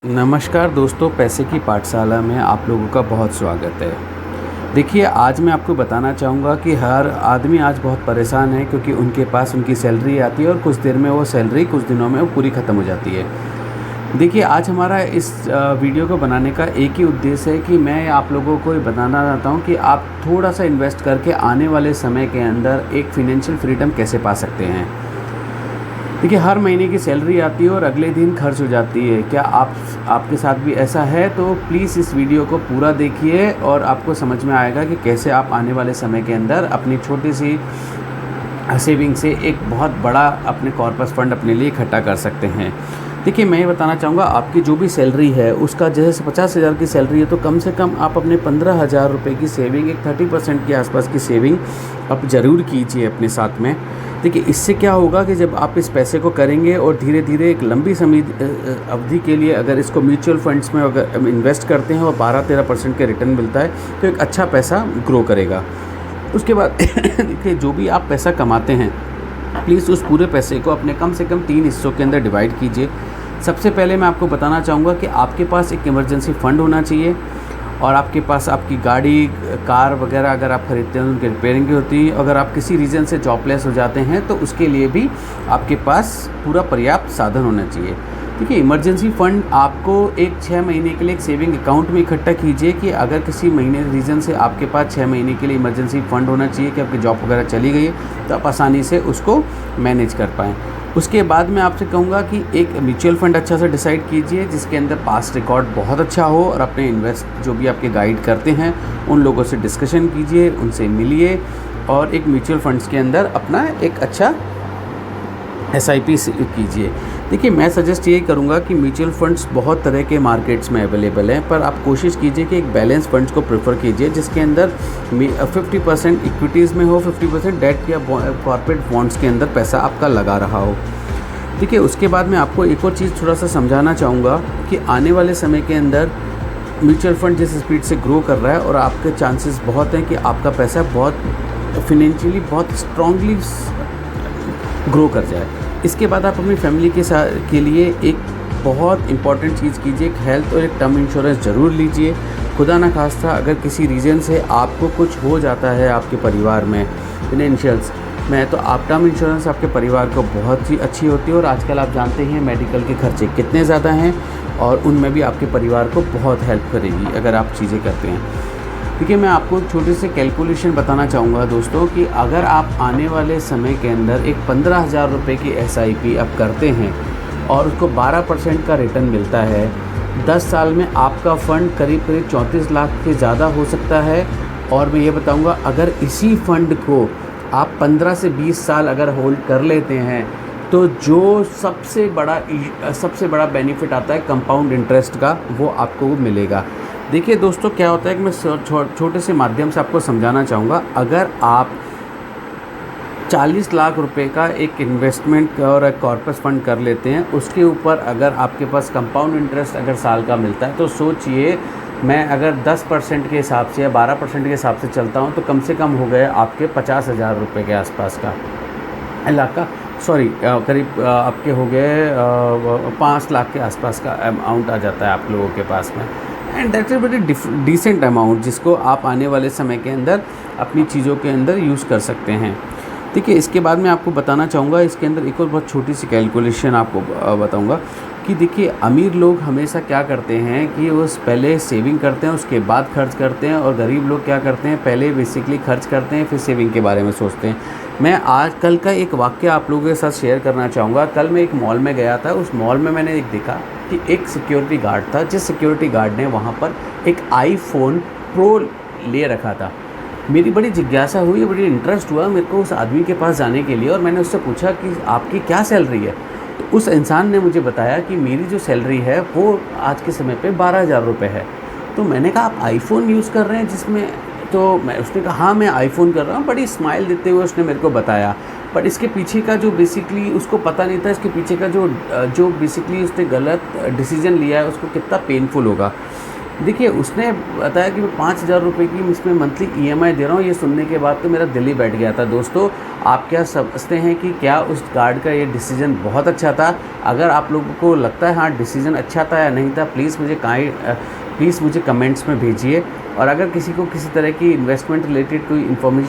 नमस्कार दोस्तों, पैसे की पाठशाला में आप लोगों का बहुत स्वागत है। देखिए, आज मैं आपको बताना चाहूँगा कि हर आदमी आज बहुत परेशान है क्योंकि उनके पास उनकी सैलरी आती है और कुछ देर में वो सैलरी कुछ दिनों में वो पूरी ख़त्म हो जाती है। देखिए, आज हमारा इस वीडियो को बनाने का एक ही उद्देश्य है कि मैं आप लोगों को ये बताना चाहता हूँ कि आप थोड़ा-सा इन्वेस्ट करके आने वाले समय के अंदर एक फ़ाइनेंशियल फ्रीडम कैसे पा सकते हैं। देखिए, हर महीने की सैलरी आती है और अगले दिन खर्च हो जाती है। क्या आपके साथ भी ऐसा है? तो प्लीज़ इस वीडियो को पूरा देखिए और आपको समझ में आएगा कि कैसे आप आने वाले समय के अंदर अपनी छोटी सी सेविंग से एक बहुत बड़ा अपने कॉर्पस फंड अपने लिए इकट्ठा कर सकते हैं। देखिए, मैं ये बताना चाहूँगा, आपकी जो भी सैलरी है उसका जैसे 50,000 की सैलरी है तो कम से कम आप अपने 15,000 रुपये की सेविंग, एक 30% के आसपास की सेविंग आप ज़रूर कीजिए अपने साथ में। देखिए, इससे क्या होगा कि जब आप इस पैसे को करेंगे और धीरे धीरे एक लंबी समय अवधि के लिए अगर इसको म्यूचुअल फंड्स में अगर इन्वेस्ट करते हैं और 12-13% के रिटर्न मिलता है तो एक अच्छा पैसा ग्रो करेगा। उसके बाद देखिए, जो भी आप पैसा कमाते हैं प्लीज़ उस पूरे पैसे को अपने कम से कम 3 हिस्सों के अंदर डिवाइड कीजिए। सबसे पहले मैं आपको बताना चाहूँगा कि आपके पास एक इमरजेंसी फ़ंड होना चाहिए और आपके पास आपकी गाड़ी, कार वगैरह अगर आप ख़रीदते हैं तो उनकी रिपेयरिंग की होती है। अगर आप किसी रीज़न से जॉबलेस हो जाते हैं तो उसके लिए भी आपके पास पूरा पर्याप्त साधन होना चाहिए। देखिए, इमरजेंसी फ़ंड आपको एक 6 महीने के लिए एक सेविंग अकाउंट में इकट्ठा कीजिए कि अगर किसी महीने रीज़न से आपके पास 6 महीने के लिए इमरजेंसी फ़ंड होना चाहिए कि आपकी जॉब वगैरह चली गई है तो आप आसानी से उसको मैनेज कर पाएँ। उसके बाद मैं आपसे कहूँगा कि एक म्यूचुअल फ़ंड अच्छा सा डिसाइड कीजिए जिसके अंदर पास्ट रिकॉर्ड बहुत अच्छा हो और अपने इन्वेस्ट जो भी आपके गाइड करते हैं उन लोगों से डिस्कशन कीजिए, उनसे मिलिए और एक म्यूचुअल फंड्स के अंदर अपना एक अच्छा एसआईपी कीजिए। देखिए, मैं सजेस्ट ये करूँगा कि म्यूचुअल फंड्स बहुत तरह के मार्केट्स में अवेलेबल हैं, पर आप कोशिश कीजिए कि एक बैलेंस फंड्स को प्रेफर कीजिए जिसके अंदर 50% इक्विटीज़ में हो, 50% डेट या कॉर्पोरेट बॉन्ड्स के अंदर पैसा आपका लगा रहा हो। देखिए, उसके बाद मैं आपको एक और चीज़ थोड़ा सा समझाना चाहूँगा कि आने वाले समय के अंदर म्यूचुअल फंड जिस स्पीड से ग्रो कर रहा है और आपके चांसेस बहुत हैं कि आपका पैसा बहुत फिनेंशियली बहुत स्ट्रांगली ग्रो कर जाए। इसके बाद आप अपनी फैमिली के लिए एक बहुत इम्पॉर्टेंट चीज़ कीजिए, एक हेल्थ और एक टर्म इंश्योरेंस ज़रूर लीजिए। खुदा ना खास्ता अगर किसी रीज़न से आपको कुछ हो जाता है आपके परिवार में फिनेंशियल्स में, तो आप टर्म इंश्योरेंस आपके परिवार को बहुत ही अच्छी होती है और आजकल आप जानते हैं मेडिकल के खर्चे कितने ज़्यादा हैं और उनमें भी आपके परिवार को बहुत हेल्प करेगी अगर आप चीज़ें करते हैं। देखिए, मैं आपको एक छोटी सी कैलकुलेशन बताना चाहूँगा दोस्तों कि अगर आप आने वाले समय के अंदर एक 15,000 रुपये की एसआईपी आप करते हैं और उसको 12% का रिटर्न मिलता है, 10 साल में आपका फ़ंड करीब 34 लाख से ज़्यादा हो सकता है। और मैं ये बताऊँगा, अगर इसी फ़ंड को आप 15 से 20 साल अगर होल्ड कर लेते हैं तो जो सबसे बड़ा बेनिफिट आता है कंपाउंड इंटरेस्ट का, वो आपको मिलेगा। देखिए दोस्तों, क्या होता है कि मैं छोटे से माध्यम से आपको समझाना चाहूँगा। अगर आप 40 लाख रुपए का एक इन्वेस्टमेंट और एक कॉर्पस फंड कर लेते हैं, उसके ऊपर अगर आपके पास कंपाउंड इंटरेस्ट अगर साल का मिलता है तो सोचिए, मैं अगर 10% के हिसाब से या 12% के हिसाब से चलता हूँ तो कम से कम हो गए आपके 50,000 रुपये के आसपास का इलाका, करीब आपके हो गए 5 लाख के आसपास का अमाउंट आ जाता है आप लोगों के पास में। And that's a very decent amount जिसको आप आने वाले समय के अंदर अपनी चीज़ों के अंदर यूज़ कर सकते हैं। देखिए, इसके बाद मैं आपको बताना चाहूँगा, इसके अंदर एक और बहुत छोटी सी कैलकुलेशन आपको बताऊँगा कि देखिए, अमीर लोग हमेशा क्या करते हैं कि वो पहले सेविंग करते हैं उसके बाद खर्च करते हैं, और गरीब लोग क्या करते हैं, पहले बेसिकली खर्च करते हैं फिर सेविंग के बारे में सोचते हैं। मैं आज कल का एक वाक़या आप लोगों के साथ शेयर करना चाहूँगा। कल मैं एक मॉल में गया था, उस मॉल में मैंने देखा कि एक सिक्योरिटी गार्ड था, जिस सिक्योरिटी गार्ड ने वहाँ पर एक आईफोन प्रो ले रखा था। मेरी बड़ी जिज्ञासा हुई, बड़ी इंटरेस्ट हुआ मेरे को उस आदमी के पास जाने के लिए, और मैंने उससे पूछा कि आपकी क्या सैलरी है। तो उस इंसान ने मुझे बताया कि मेरी जो सैलरी है वो आज के समय पे 12,000 रुपये है। तो मैंने कहा, आप आईफोन यूज़ कर रहे हैं जिसमें, तो उसने कहा हाँ मैं आईफोन कर रहा हूँ। बड़ी स्माइल देते हुए उसने मेरे को बताया, बट इसके पीछे का जो बेसिकली उसको पता नहीं था, इसके पीछे का जो बेसिकली उसने गलत डिसीजन लिया है उसको कितना पेनफुल होगा। देखिए, उसने बताया कि मैं 5,000 रुपए की इसमें मंथली ईएमआई दे रहा हूँ। ये सुनने के बाद तो मेरा दिल ही बैठ गया था। दोस्तों, आप क्या समझते हैं कि क्या उस गार्ड का ये डिसीज़न बहुत अच्छा था? अगर आप लोगों को लगता है हाँ, डिसीज़न अच्छा था या नहीं था, प्लीज़ मुझे कमेंट्स में भेजिए। और अगर किसी को किसी तरह की इन्वेस्टमेंट रिलेटेड कोई इन्फॉर्मेशन